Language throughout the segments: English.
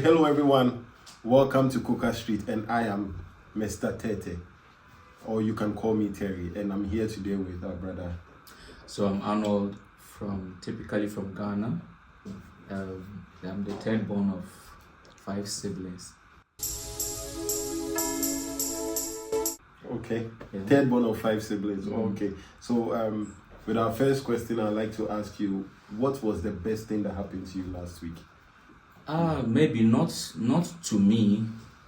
Hello everyone, welcome to Coca Street, and I am Mr. Tete, or you can call me Terry, and I'm here today with our brother. So I'm Arnold, typically from Ghana. I'm the third born of 5 siblings. Okay, Yeah. third born of 5 siblings. Mm. Okay, so with our first question, I'd like to ask you, what was the best thing that happened to you last week? Maybe not to me,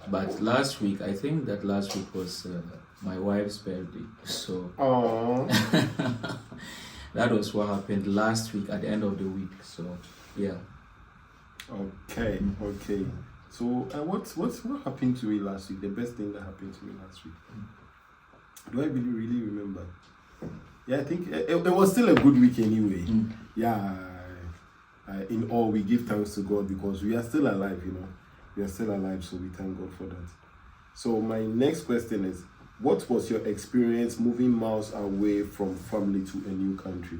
but last week. I think that last week was my wife's birthday. So that was what happened last week at the end of the week. So yeah. Okay, okay. So what happened to you last week? The best thing that happened to me last week? Do I really remember? Yeah, I think it was still a good week anyway. Yeah. In all, we give thanks to God because we are still alive, We are still alive, so we thank God for that. So my next question is, what was your experience moving miles away from family to a new country?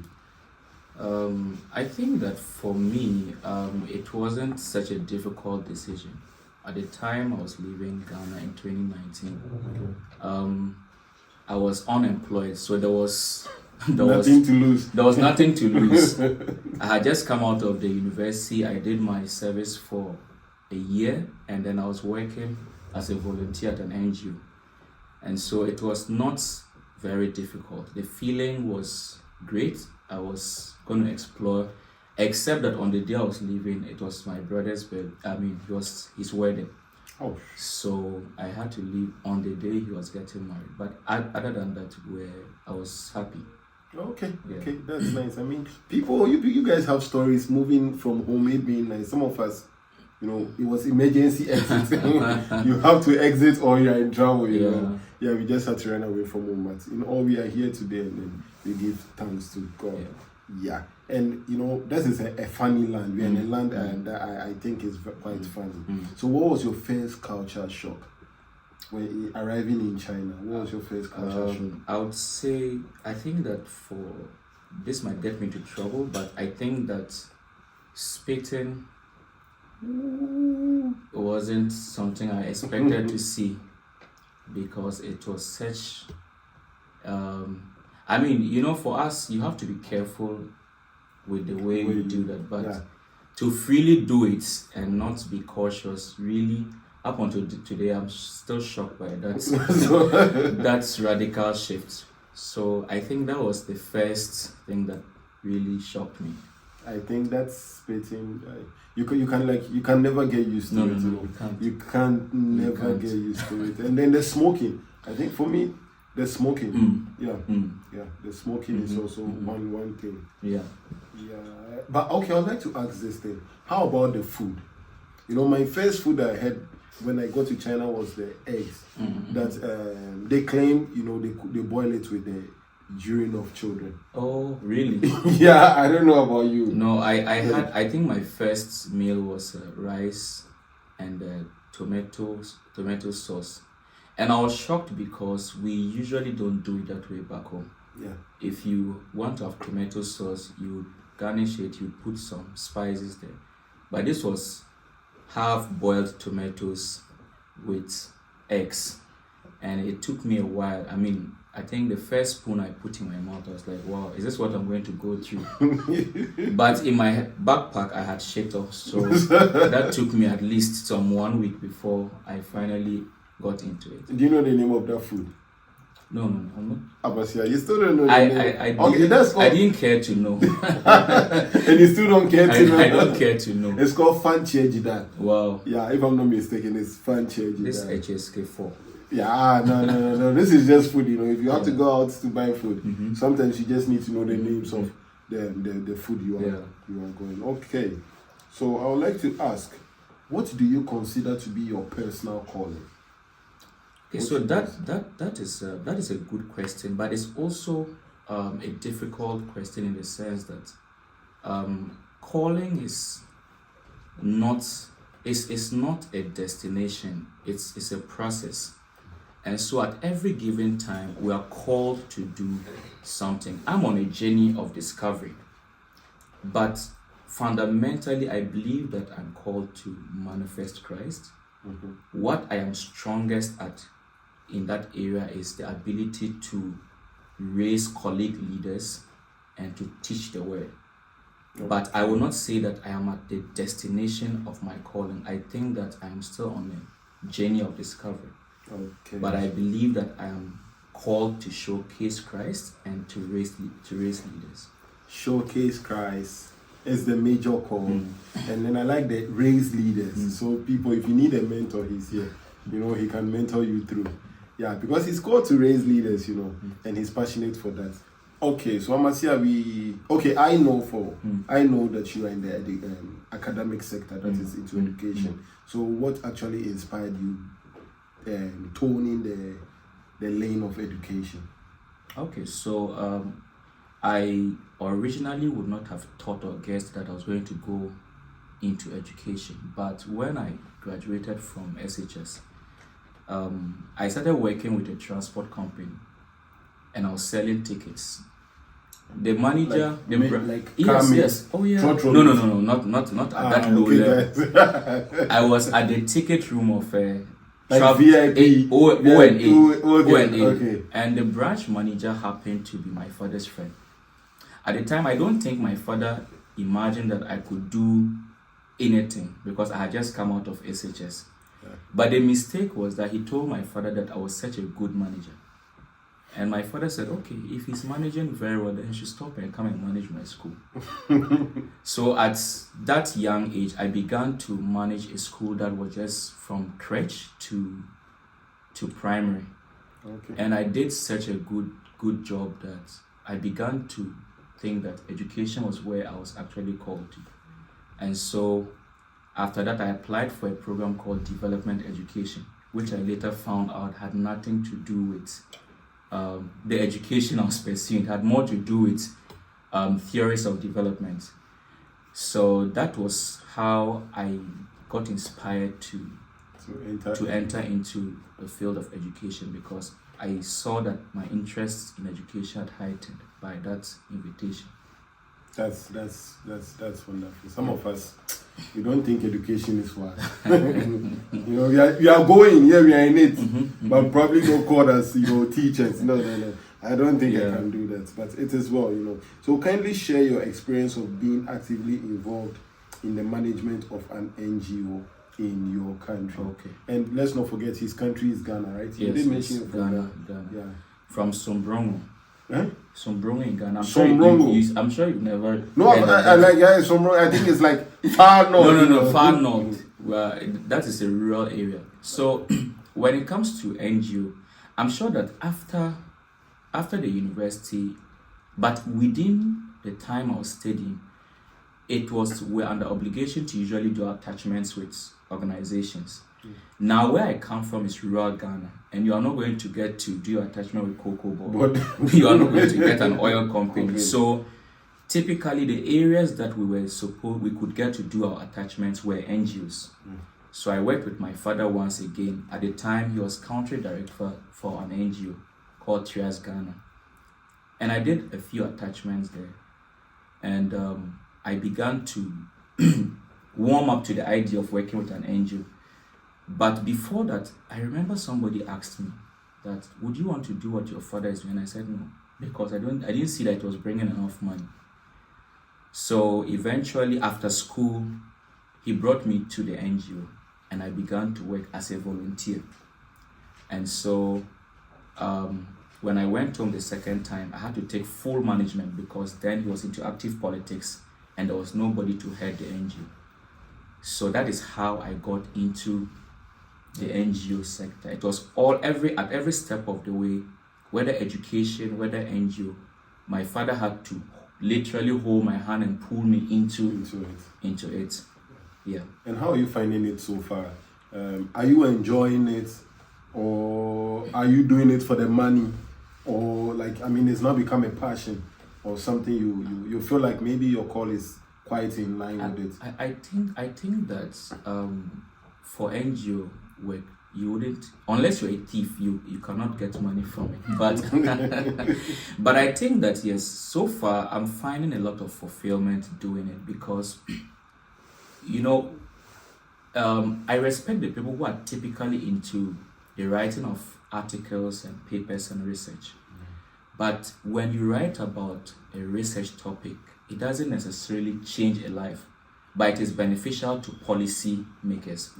I think that for me, it wasn't such a difficult decision. At the time I was leaving Ghana in 2019, I was unemployed, so there was nothing to lose. There was nothing to lose. I had just come out of the university. I did my service for a year, and then I was working as a volunteer at an NGO. And so it was not very difficult. The feeling was great. I was going to explore, except that on the day I was leaving, it was my brother's birthday. It was his wedding. Oh. So I had to leave on the day he was getting married. But other than that, I was happy. Okay, Yeah. Okay, that's nice. People, you guys have stories moving from home, it being nice. Some of us, it was emergency exit. You have to exit or you're in trouble, you know. Yeah, we just had to run away from home. But in all, we are here today, and then we give thanks to God. Yeah. And this is a funny land. We're in a land that I think is quite funny. So what was your first culture shock when arriving in China? What was your first culture shock? I would say, I think that this might get me into trouble, but I think that spitting wasn't something I expected to see, because it was such for us, you have to be careful with the way you do that, but to freely do it and not be cautious, really, up until today, I'm still shocked by that. That's radical shift. So I think that was the first thing that really shocked me. I think that's spitting. You can never get used to it. No, you can't never get used to it. And then the smoking. I think for me, the smoking. The smoking is also one thing. Yeah. But okay, I'd like to ask this thing. How about the food? My first food I had when I got to China was the eggs that they claim, they boil it with the urine of children. Oh, really? Yeah, I don't know about you. No, I think my first meal was rice and tomato sauce. And I was shocked because we usually don't do it that way back home. Yeah. If you want to have tomato sauce, you garnish it, you put some spices there. But this was half-boiled tomatoes with eggs, and it took me a while. I think the first spoon I put in my mouth, I was like, wow, is this what I'm going to go through? But in my backpack, I had shit off, so that took me at least 1 week before I finally got into it. Do you know the name of that food? No, I'm not. Amasiya, you still don't know the name? I didn't care to know. And you still don't care to know? I don't care to know. It's called Fanchejidan. Wow. Yeah, if I'm not mistaken, it's Fanchejidan. This HSK4. Yeah, no. This is just food, If you have to go out to buy food, sometimes you just need to know the names of the food you are going. Okay. So I would like to ask, what do you consider to be your personal calling? Okay, so that is a good question, but it's also a difficult question in the sense that calling is not a destination. It's a process. And so at every given time, we are called to do something. I'm on a journey of discovery. But fundamentally, I believe that I'm called to manifest Christ. What I am strongest at in that area is the ability to raise colleague leaders and to teach the word. But I will not say that I am at the destination of my calling. I think that I am still on a journey of discovery. But I believe that I am called to showcase Christ and to raise leaders. Showcase Christ is the major call. And then I like the raise leaders. So people, if you need a mentor, he's here. He can mentor you through. Yeah, because he's called to raise leaders, and he's passionate for that. Okay, so Amasiya, I know that you are in the academic sector, that is into education. So what actually inspired you toning the lane of education? Okay, so I originally would not have thought or guessed that I was going to go into education. But when I graduated from SHS, I started working with a transport company, and I was selling tickets. The manager, yes. Oh yeah. No, not at that low level. I was at the ticket room of VIP, O&A, and the branch manager happened to be my father's friend. At the time, I don't think my father imagined that I could do anything because I had just come out of SHS. But the mistake was that he told my father that I was such a good manager. And my father said, okay, if he's managing very well, then he should stop and come and manage my school. So at that young age, I began to manage a school that was just from crèche to primary. And I did such a good job that I began to think that education was where I was actually called to. And so after that, I applied for a program called Development Education, which I later found out had nothing to do with the education I was pursuing. It had more to do with theories of development. So that was how I got inspired to enter into the field of education, because I saw that my interest in education had heightened by that invitation. That's wonderful. Some of us, we don't think education is for us. We are going, we are in it, but probably not called as teachers. No. I don't think I can do that, but it is well, So kindly share your experience of being actively involved in the management of an NGO in your country. Okay. And let's not forget his country is Ghana, right? Yes, you did mention it from Ghana. Yeah. From Sombrongo. Huh? Sombrongo in Ghana. I'm sure you've never. No, I like Sombrongo. I think it's like far north. No, far north. Well, that is a rural area. So when it comes to NGO, I'm sure that after the university, but within the time I was studying, we're under obligation to usually do attachments with organizations. Now, where I come from is rural Ghana, and you are not going to get to do your attachment with Cocoa Board. You are not going to get an oil company. So, typically, the areas that we could get to do our attachments were NGOs. So, I worked with my father once again. At the time, he was country director for an NGO called Trias Ghana, and I did a few attachments there, and I began to warm up to the idea of working with an NGO. But before that, I remember somebody asked me that, would you want to do what your father is doing? And I said no, because I didn't see that it was bringing enough money. So eventually, after school, he brought me to the NGO, and I began to work as a volunteer. And so when I went home the second time, I had to take full management, because then he was into active politics and there was nobody to head the NGO. So that is how I got into the NGO sector. It was at every step of the way, whether education, whether NGO, my father had to literally hold my hand and pull me into it. Yeah. And how are you finding it so far? Are you enjoying it, or are you doing it for the money, or it's now become a passion or something you feel like maybe your call is quite in line with it? I think that for NGO work, you wouldn't, unless you're a thief, you cannot get money from it. But but I think that yes, so far I'm finding a lot of fulfillment doing it because you know, I respect the people who are typically into the writing of articles and papers and research. But when you write about a research topic, it doesn't necessarily change a life, but it is beneficial to policy makers.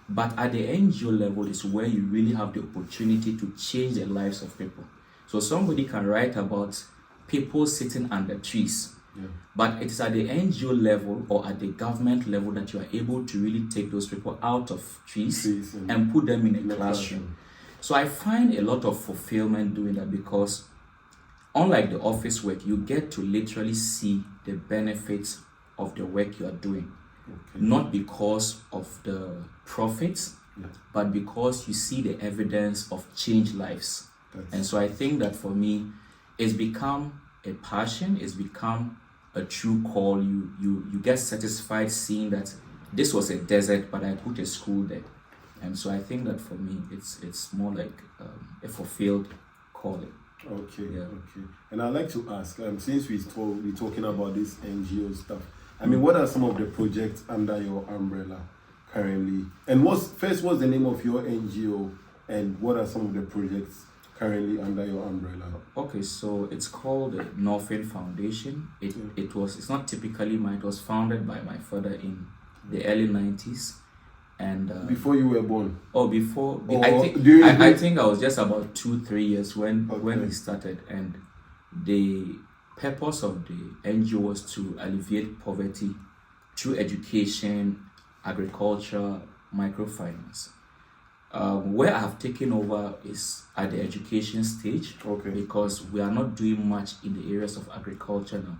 But at the NGO level is where you really have the opportunity to change the lives of people. So somebody can write about people sitting under trees, but it is at the NGO level or at the government level that you are able to really take those people out of trees and put them in a classroom. So I find a lot of fulfillment doing that because unlike the office work, you get to literally see the benefits of the work you are doing. Not because of the profits, but because you see the evidence of changed lives. And so I think that for me, it's become a passion, it's become a true call. You get satisfied seeing that this was a desert, but I put a school there. And so I think that for me, it's more like a fulfilled calling. Okay. And I'd like to ask, since we're talking about this NGO stuff, I mean, what are some of the projects under your umbrella currently? And what's the name of your NGO, and what are some of the projects currently under your umbrella? Okay, so it's called the Northern Foundation. It's not typically mine. It was founded by my father in the early 90s. And before you were born? Oh, before. I think I was just about 2-3 years when he started. And the purpose of the NGO was to alleviate poverty through education, agriculture, microfinance. Where I have taken over is at the education stage, because we are not doing much in the areas of agriculture now,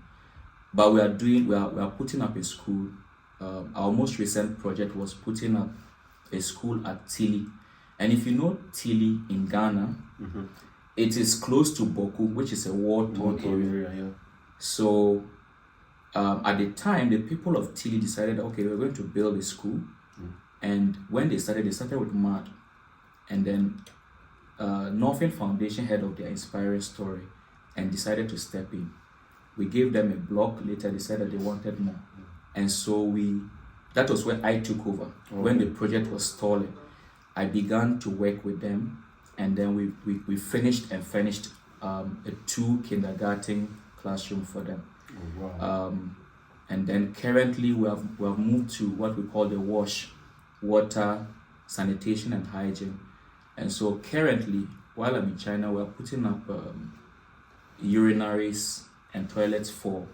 but we are putting up a school. Our most recent project was putting up a school at Tili, and if you know Tili in Ghana, it is close to Boku, which is a war-torn area. So at the time, the people of Tili decided, okay, we're going to build a school. And when they started with mud. And then Northern Foundation heard of their inspiring story and decided to step in. We gave them a block. Later, they said that they wanted more. And so that was when I took over. When the project was stalling, I began to work with them. And then we finished a 2 kindergarten classroom for them. And then currently we have moved to what we call the WASH, water, sanitation and hygiene. And so currently, while I'm in China, we're putting up urinaries and toilets for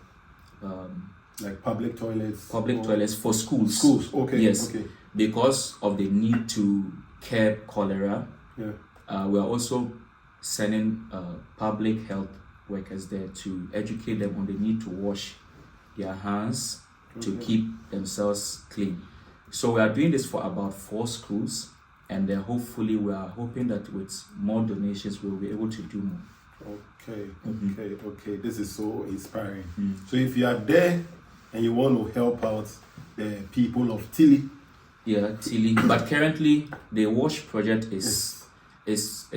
like public toilets? Public toilets for schools. Schools, okay. Yes, okay. Because of the need to curb cholera. Yeah. We are also sending public health workers there to educate them on the need to wash their hands to keep themselves clean. So we are doing this for about 4 schools, and then hopefully we are hoping that with more donations we'll be able to do more. Okay. This is so inspiring. So if you are there and you want to help out the people of Tili. Yeah, Tili. But currently the WASH project is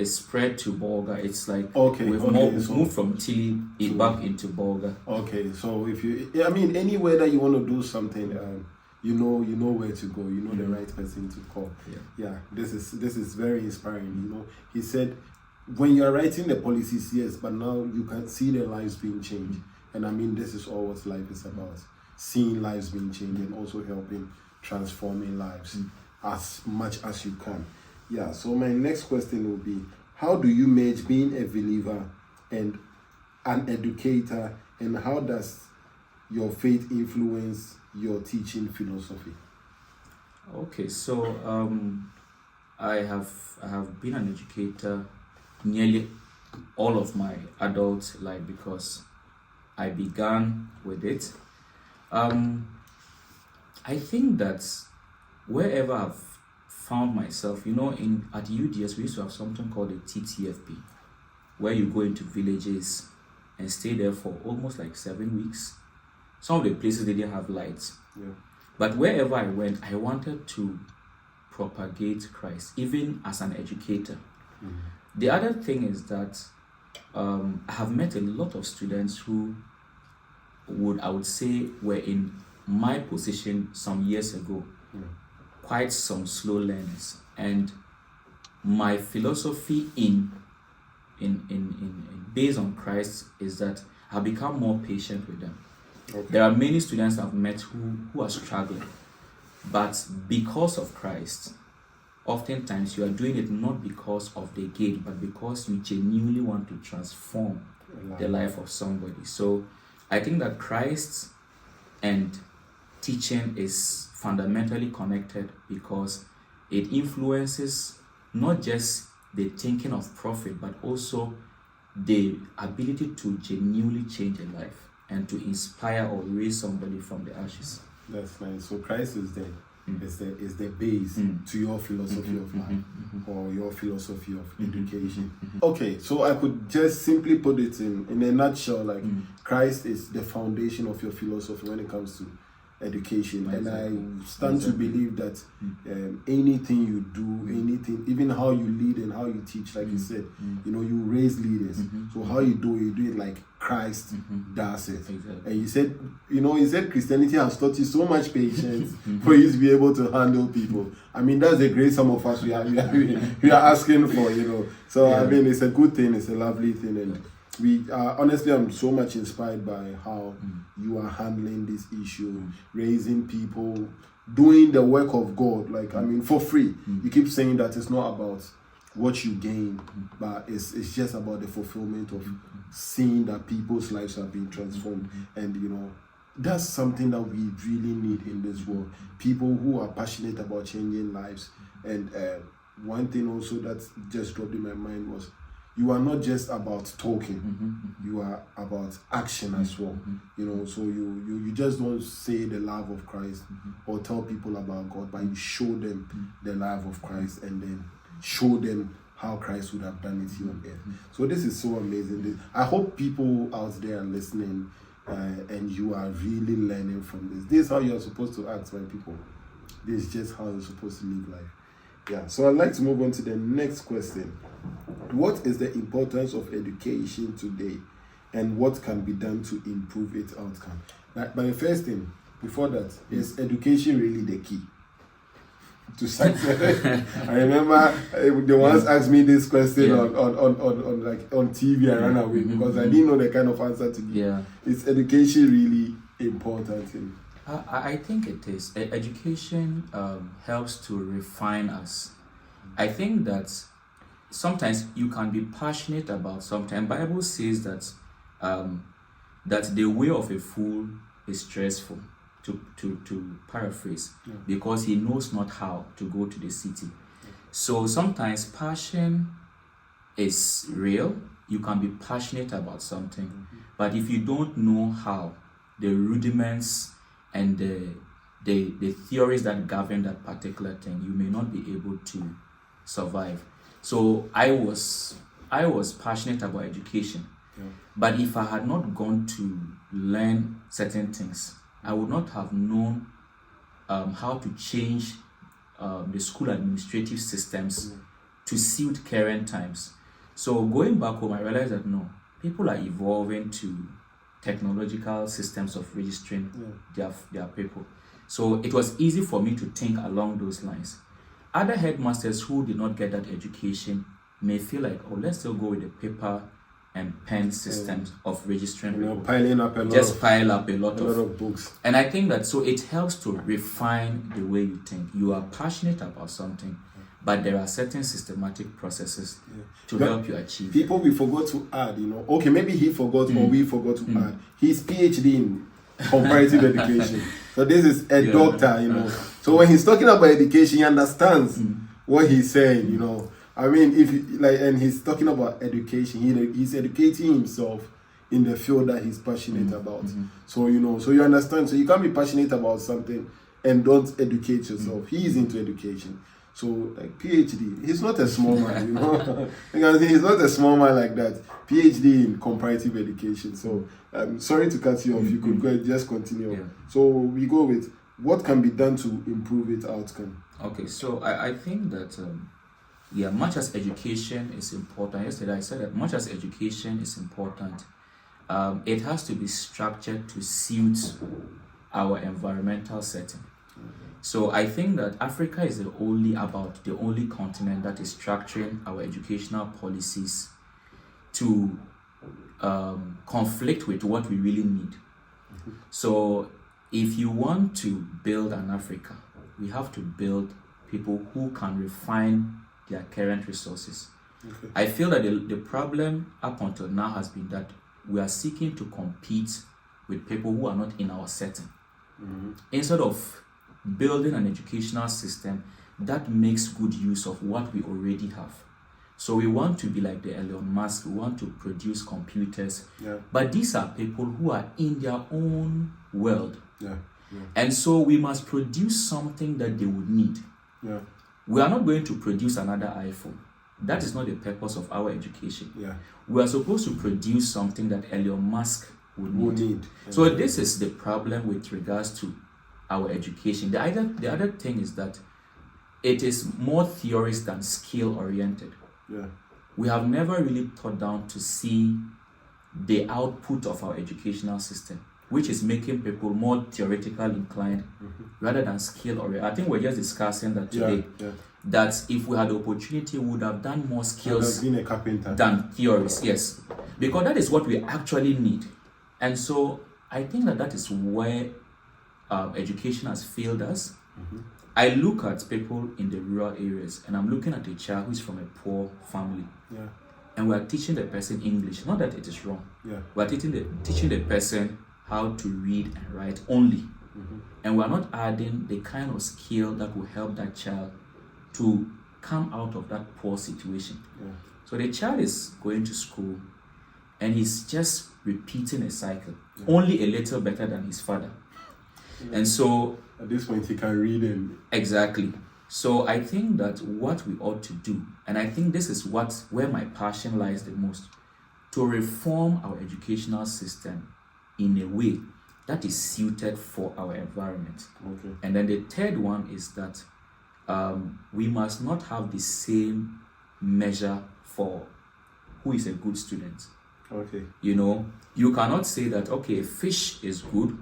spread to Bolga. It's like we've moved from Tili back into Bolga. Okay, so anywhere that you want to do something, you know where to go. You know the right person to call. Yeah. This is very inspiring. He said, when you are writing the policies, yes, but now you can see their lives being changed. And this is all what life is about: seeing lives being changed and also helping transforming lives as much as you can. Yeah, so my next question will be, how do you merge being a believer and an educator, and how does your faith influence your teaching philosophy? Okay, so I have been an educator nearly all of my adult life because I began with it. I think that wherever I've found myself, at UDS we used to have something called a TTFP, where you go into villages and stay there for almost like 7 weeks. Some of the places they didn't have lights. But wherever I went, I wanted to propagate Christ, even as an educator. The other thing is that I have met a lot of students who I would say, were in my position some years ago, quite some slow learners. And my philosophy in based on Christ is that I've become more patient with them. Okay. There are many students I've met who are struggling, but because of Christ, oftentimes you are doing it not because of the gate, but because you genuinely want to transform the life of somebody. So I think that Christ and teaching is fundamentally connected, because it influences not just the thinking of profit, but also the ability to genuinely change a life and to inspire or raise somebody from the ashes. That's nice. So Christ is there. Is the base to your philosophy of life or your philosophy of education. Okay, so I could just simply put it in a nutshell, like Christ is the foundation of your philosophy when it comes to education. Exactly. And I stand to believe that anything you do, anything, even how you lead and how you teach, like you said, you raise leaders. So how you do it like Christ does it. Exactly. And he said Christianity has taught you so much patience for you to be able to handle people. I mean, that's a great some of us we are asking for, So yeah. I mean, it's a good thing, it's a lovely thing, and we honestly, I'm so much inspired by how you are handling this issue, raising people, doing the work of God, like I mean, for free. You keep saying that it's not about what you gain, but it's just about the fulfillment of seeing that people's lives are being transformed. And that's something that we really need in this world. People who are passionate about changing lives. And one thing also that just dropped in my mind was, you are not just about talking, you are about action as well. So you just don't say the love of Christ or tell people about God, but you show them the love of Christ and then show them how Christ would have done it here on earth. So this is so amazing. I hope people out there are listening and you are really learning from this. This is how you are supposed to act, my people. This is just how you're supposed to live life. Yeah, so I'd like to move on to the next question. What is the importance of education today, and what can be done to improve its outcome? But the first thing, before that, is education really the key to success? I remember they once asked me this question on TV. I ran away because I didn't know the kind of answer to give. Yeah. Is education really important? I think it is. Education helps to refine us. I think that sometimes you can be passionate about something. The Bible says that that the way of a fool is stressful, to paraphrase, because he knows not how to go to the city. So sometimes passion is real. You can be passionate about something, but if you don't know how, the rudiments and the theories that govern that particular thing, you may not be able to survive. So I was passionate about education, but if I had not gone to learn certain things, I would not have known how to change the school administrative systems to suit current times. So going back home, I realized that no, people are evolving to technological systems of registering their people. So it was easy for me to think along those lines. Other headmasters who did not get that education may feel like, oh, let's still go with the paper and pen systems of registering people. Piling up pile up a lot of books. And I think that so it helps to refine the way you think. You are passionate about something, but there are certain systematic processes to help you achieve. People we forgot to add, okay, maybe he forgot or we forgot to add. He's PhD in comparative education. So this is a doctor, So when he's talking about education, he understands what he's saying, I mean, and he's talking about education, he's educating himself in the field that he's passionate about. So, so you understand. So you can't be passionate about something and don't educate yourself. He is into education. So, like PhD, he's not a small man, Because he's not a small man like that. PhD in comparative education. So, sorry to cut you off. You could go and just continue. Yeah. So, we go with what can be done to improve its outcome. Okay, so I think that yeah, much as education is important, yesterday I said that much as education is important, it has to be structured to suit our environmental setting. So I think that Africa is the only continent that is structuring our educational policies to conflict with what we really need. So if you want to build an Africa, we have to build people who can refine their current resources. Okay. I feel that the problem up until now has been that we are seeking to compete with people who are not in our setting. Instead of building an educational system that makes good use of what we already have. So we want to be like the Elon Musk, we want to produce computers, but these are people who are in their own world. And so we must produce something that they would need. We are not going to produce another iPhone. That is not the purpose of our education. We are supposed to produce something that Elon Musk would need. So this is the problem with regards to our education. The other thing is that it is more theories than skill oriented. We have never really thought down to see the output of our educational system, which is making people more theoretically inclined rather than skill oriented. I think we're just discussing that today. That if we had the opportunity, we would have done more skills been a carpenter than theories. Yes, because that is what we actually need. And so I think that is where education has failed us. I look at people in the rural areas, and I'm looking at a child who's from a poor family, and we are teaching the person English. Not that it is wrong. We are teaching the person how to read and write only, and we are not adding the kind of skill that will help that child to come out of that poor situation. So the child is going to school, and he's just repeating a cycle, only a little better than his father. And so at this point he can read and exactly. So I think that what we ought to do, and I think this is where my passion lies the most, to reform our educational system in a way that is suited for our environment. And then the third one is that we must not have the same measure for who is a good student. You know, you cannot say that a fish is good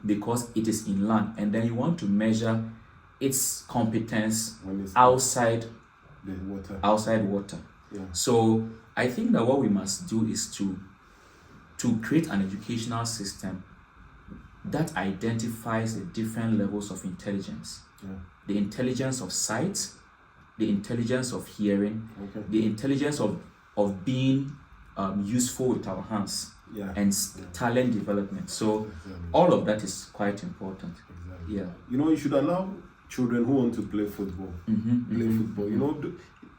because it is in land, and then you want to measure its competence outside water. So I think that what we must do is to create an educational system that identifies the different levels of intelligence. The intelligence of sight, the intelligence of hearing, the intelligence of being useful with our hands, and talent development. So all of that is quite important. You know, you should allow children who want to play football play football. You know,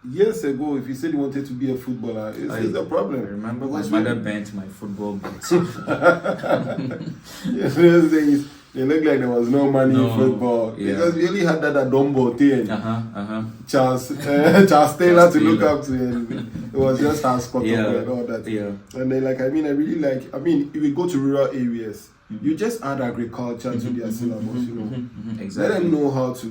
years ago, if you said you wanted to be a footballer, it's a problem. I remember my mother bent my football boots. It looked like there was no money in football because we only had that Dumbo thing. Charles Taylor to look up to, and it was just house and all that. And then, if we go to rural areas, you just add agriculture to their syllabus. You know, let them know how to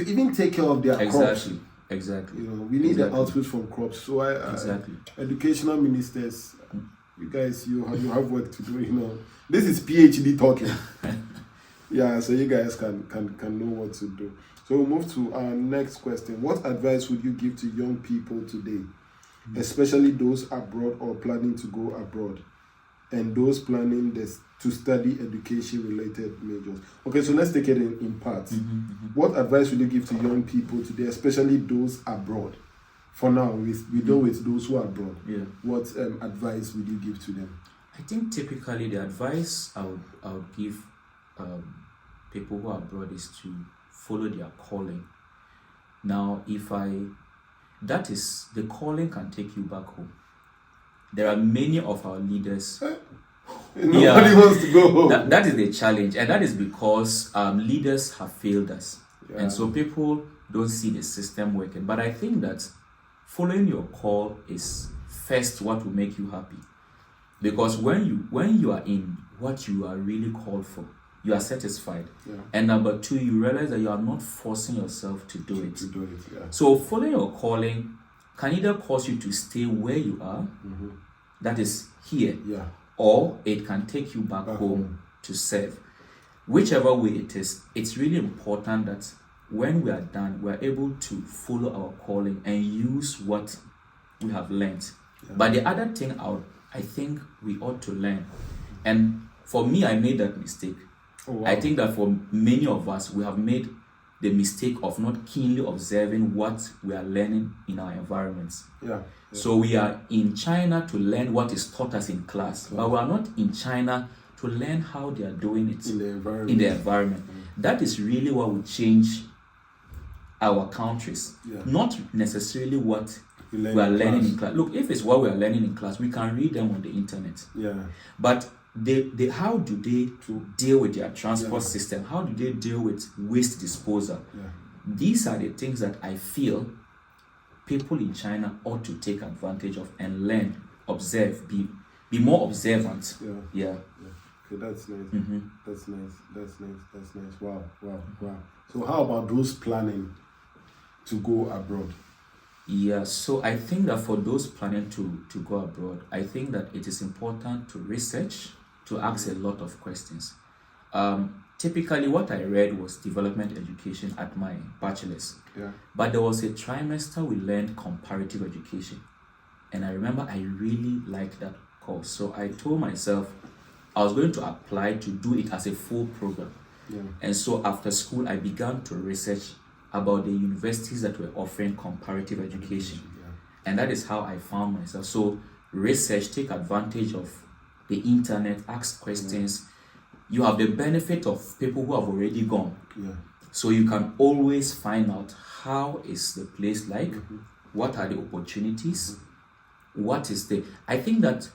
even take care of their crops. Exactly. You know, we need the output from crops. So educational ministers, you guys, you have work to do. You know, this is PhD talking. So you guys can know what to do. So we'll move to our next question. What advice would you give to young people today, especially those abroad or planning to go abroad, and those planning to study education-related majors? Okay, so let's take it in parts. What advice would you give to young people today, especially those abroad? For now, we deal with those who are abroad. What advice would you give to them? I think typically the advice I would give people who are abroad is to follow their calling. Now, that is, the calling can take you back home. There are many of our leaders. Nobody wants to go home. That is the challenge, and that is because leaders have failed us. And so people don't see the system working. But I think that following your call is first what will make you happy. Because when you are in what you are really called for, you are satisfied. Yeah. And number two, you realize that you are not forcing yourself to do it. Yeah. So following your calling can either cause you to stay where you are, that is here, or it can take you back home to serve. Whichever way it is, it's really important that when we are done, we are able to follow our calling and use what we have learned. Yeah. But the other thing I think we ought to learn, and for me, I made that mistake. Oh, wow. I think that for many of us, we have made the mistake of not keenly observing what we are learning in our environments. Yeah. So we are in China to learn what is taught us in class, but we are not in China to learn how they are doing it in the environment. That is really what will change our countries, not necessarily what we are learning in class. Look, if it's what we are learning in class, we can read them on the internet. But how do they deal with their transport system? How do they deal with waste disposal? These are the things that I feel people in China ought to take advantage of and learn, observe, be more observant. Okay, that's nice. That's nice. Wow. So how about those planning to go abroad? So I think that for those planning to go abroad, I think that it is important to research, to ask a lot of questions. Typically what I read was development education at my bachelor's. But there was a trimester we learned comparative education. And I remember I really liked that course. So I told myself I was going to apply to do it as a full program. And so after school, I began to research about the universities that were offering comparative education. And that is how I found myself. So research, take advantage of the internet, ask questions. You have the benefit of people who have already gone. So you can always find out how is the place like, what are the opportunities, what is the... I think that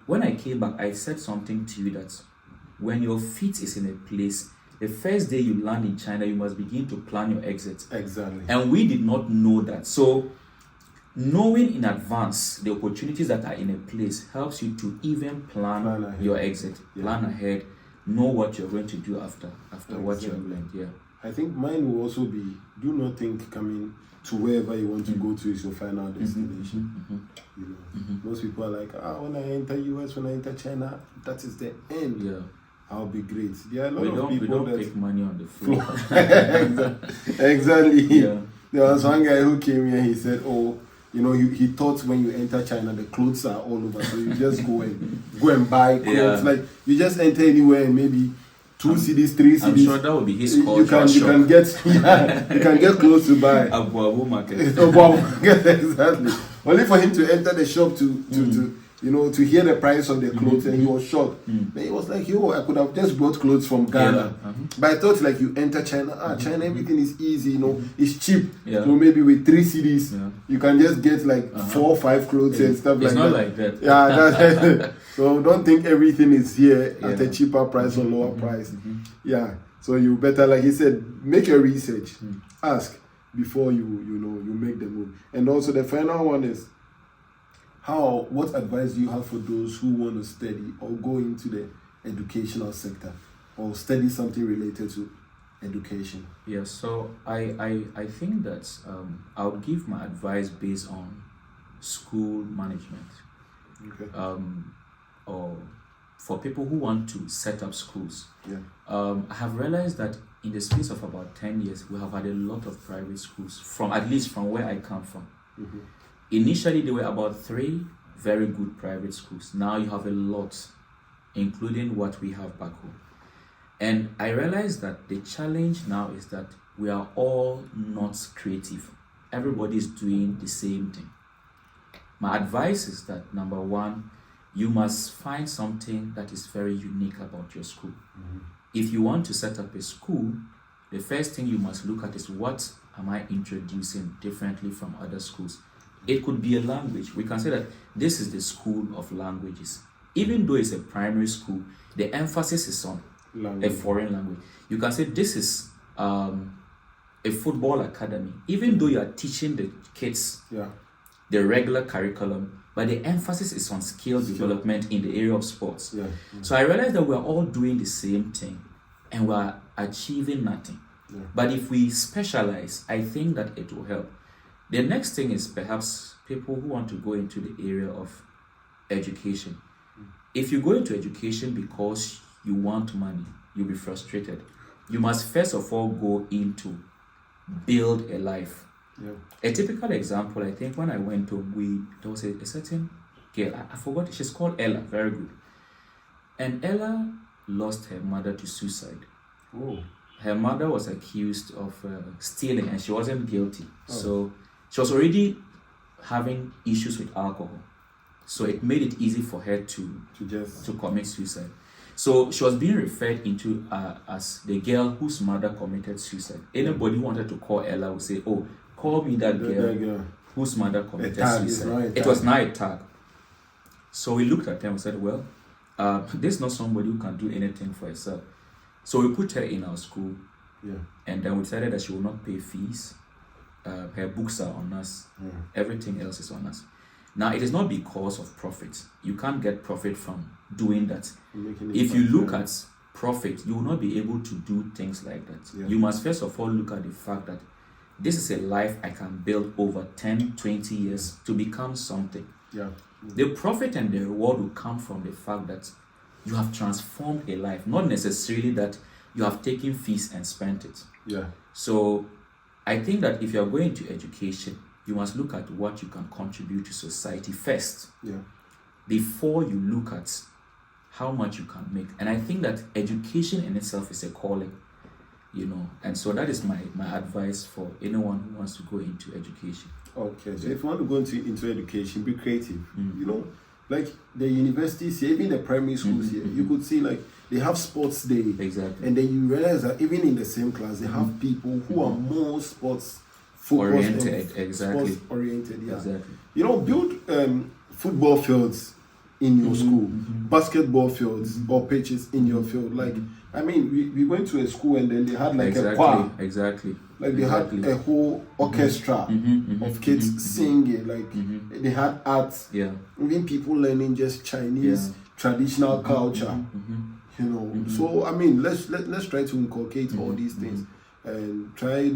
when I came back, I said something to you that when your feet is in a place, the first day you land in China, you must begin to plan your exit. Exactly. And we did not know that. So knowing in advance the opportunities that are in a place helps you to even plan your exit. Plan ahead. Know what you're going to do after what you have learned. I think mine will also be, do not think coming to wherever you want to go to is your final destination. Most people are like, when I enter US, when I enter China, that is the end. I'll be great. There are a lot of people we don't pick money on the floor. Exactly. There was one guy who came here, he said, he thought when you enter China, the clothes are all over. So you just go and buy clothes. Like, you just enter anywhere and maybe 2 CDs, 3 CDs. I'm sure that would be his culture. You can get clothes to buy. Abu Abu market. Exactly. Only for him to enter the shop to hear the price of the clothes, and he was shocked. Then he was like, I could have just bought clothes from Ghana. But I thought, like, you enter China, China, everything is easy, it's cheap. So maybe with 3 CDs, you can just get like 4 or 5 clothes and stuff like that. It's not like that. So don't think everything is here at a cheaper price or lower price. So you better, like he said, make your research, ask before you make the move. And also the final one is, what advice do you have for those who want to study or go into the educational sector or study something related to education? So I think that I would give my advice based on school management. Or for people who want to set up schools. I have realized that in the space of about 10 years, we have had a lot of private schools, at least from where I come from. Initially, there were about 3 very good private schools. Now you have a lot, including what we have back home. And I realized that the challenge now is that we are all not creative. Everybody is doing the same thing. My advice is that, number one, you must find something that is very unique about your school. If you want to set up a school, the first thing you must look at is, what am I introducing differently from other schools? It could be a language. We can say that this is the school of languages. Even though it's a primary school, the emphasis is on a foreign language. You can say this is a football academy. Even though you are teaching the kids the regular curriculum, but the emphasis is on skill development in the area of sports. So I realized that we're all doing the same thing. and we're achieving nothing. Yeah. But if we specialize, I think that it will help. The next thing is perhaps people who want to go into the area of education. If you go into education because you want money, you'll be frustrated. You must first of all go into build a life. Yeah. A typical example, I think, when I went to, there was a certain girl, I forgot, she's called Ella, very good. And Ella lost her mother to suicide. Oh. Her mother was accused of stealing and she wasn't guilty. Oh. So she was already having issues with alcohol. So it made it easy for her to commit suicide. So she was being referred into as the girl whose mother committed suicide. Anybody who wanted to call Ella would say, oh, call me that girl whose mother committed suicide. It was now a tag. So we looked at her and said, well, this is not somebody who can do anything for herself. So we put her in our school. Yeah. And then we decided that she will not pay fees. Her books are on us. Yeah. Everything else is on us. Now, it is not because of profit. You can't get profit from doing that. If you look at profit, you will not be able to do things like that. Yeah. You must first of all look at the fact that this is a life I can build over 10, 20 years to become something. Yeah. The profit and the reward will come from the fact that you have transformed a life, not necessarily that you have taken fees and spent it. Yeah. So I think that if you are going to education, you must look at what you can contribute to society first. Yeah. Before you look at how much you can make. And I think that education in itself is a calling, and so that is my advice for anyone who wants to go into education. Okay, so if you want to go into education, be creative. Like the universities here, even the primary schools here, you could see like they have sports day. Exactly. And then you realize that even in the same class, they have people who are more sports oriented. Exactly. Sports oriented, yeah. Exactly. Build football fields in your school, basketball fields or pitches in your field. Like, I mean, we went to a school and then they had like a choir. Exactly. Like they had a whole orchestra of kids singing. Like they had arts. Yeah. Even people learning just Chinese traditional culture. So I mean, let's try to inculcate all these things and try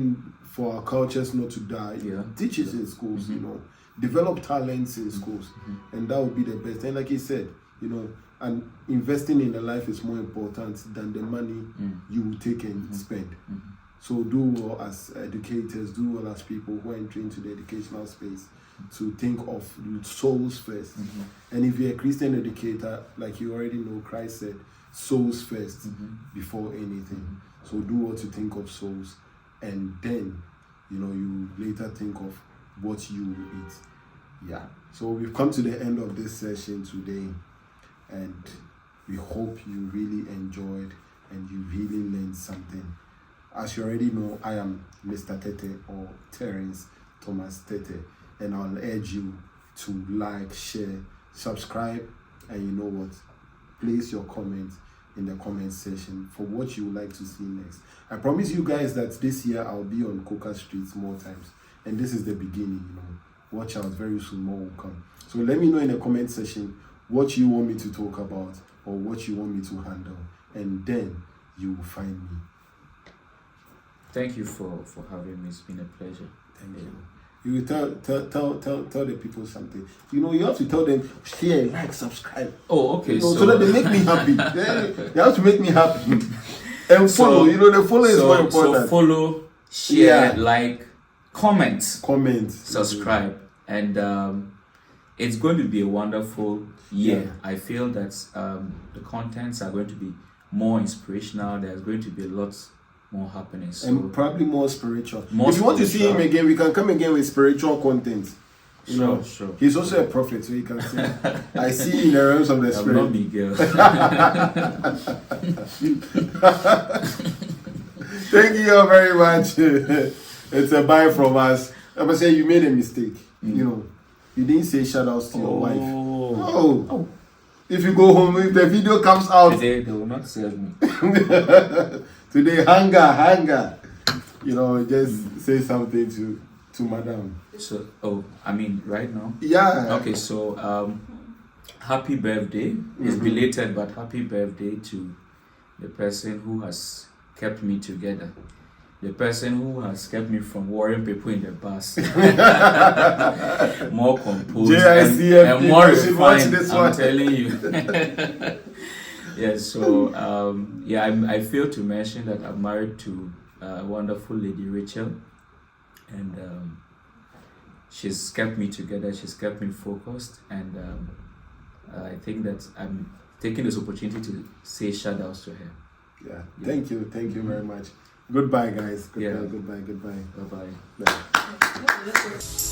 for our cultures not to die. Yeah. Teach it in schools. Develop talents in schools, and that would be the best. And like he said, and investing in the life is more important than the money you will take and spend. So do well as educators, do well as people who are entering into the educational space to think of souls first. And if you're a Christian educator, like you already know, Christ said, souls first before anything. So do what to think of souls, and then you later think of what you will eat. Yeah. So we've come to the end of this session today, and we hope you really enjoyed and you really learned something. As you already know, I am Mr. Tete, or Terence Thomas Tete, and I'll urge you to like, share, subscribe, and you know what? Place your comments in the comment section for what you would like to see next. I promise you guys that this year I'll be on Coca Streets more times, and this is the beginning. Watch out, very soon more will come. So let me know in the comment section what you want me to talk about or what you want me to handle, and then you will find me. Thank you for having me. It's been a pleasure. Thank you. You will tell the people something. You have to tell them, share, like, subscribe. Oh, okay. So that they make me happy. They have to make me happy. And follow. The follow is more important. So follow, share, like, comment, subscribe, and it's going to be a wonderful year. Yeah. I feel that the contents are going to be more inspirational. There's going to be a lot more happening, and probably more spiritual. If you want to see him again, we can come again with spiritual content. Sure. He's also a prophet, so he can see. I see in the realms of the spirit. I'm not Miguel. Thank you all very much. It's a bye from us. I must say you made a mistake. You didn't say shout outs to your wife. Oh. If you go home, if the video comes out today, they will not serve me. Today, hunger. Just say something to madam. So, right now? Yeah. Okay, so, happy birthday. It's belated, but happy birthday to the person who has kept me together. The person who has kept me from worrying people in the bus, more composed and more refined. I'm telling you. Yes, so I failed to mention that I'm married to a wonderful lady, Rachel, and she's kept me together. She's kept me focused, and I think that I'm taking this opportunity to say shout outs to her. Yeah. Thank you very much. Goodbye, guys. Goodbye. Bye bye. Bye.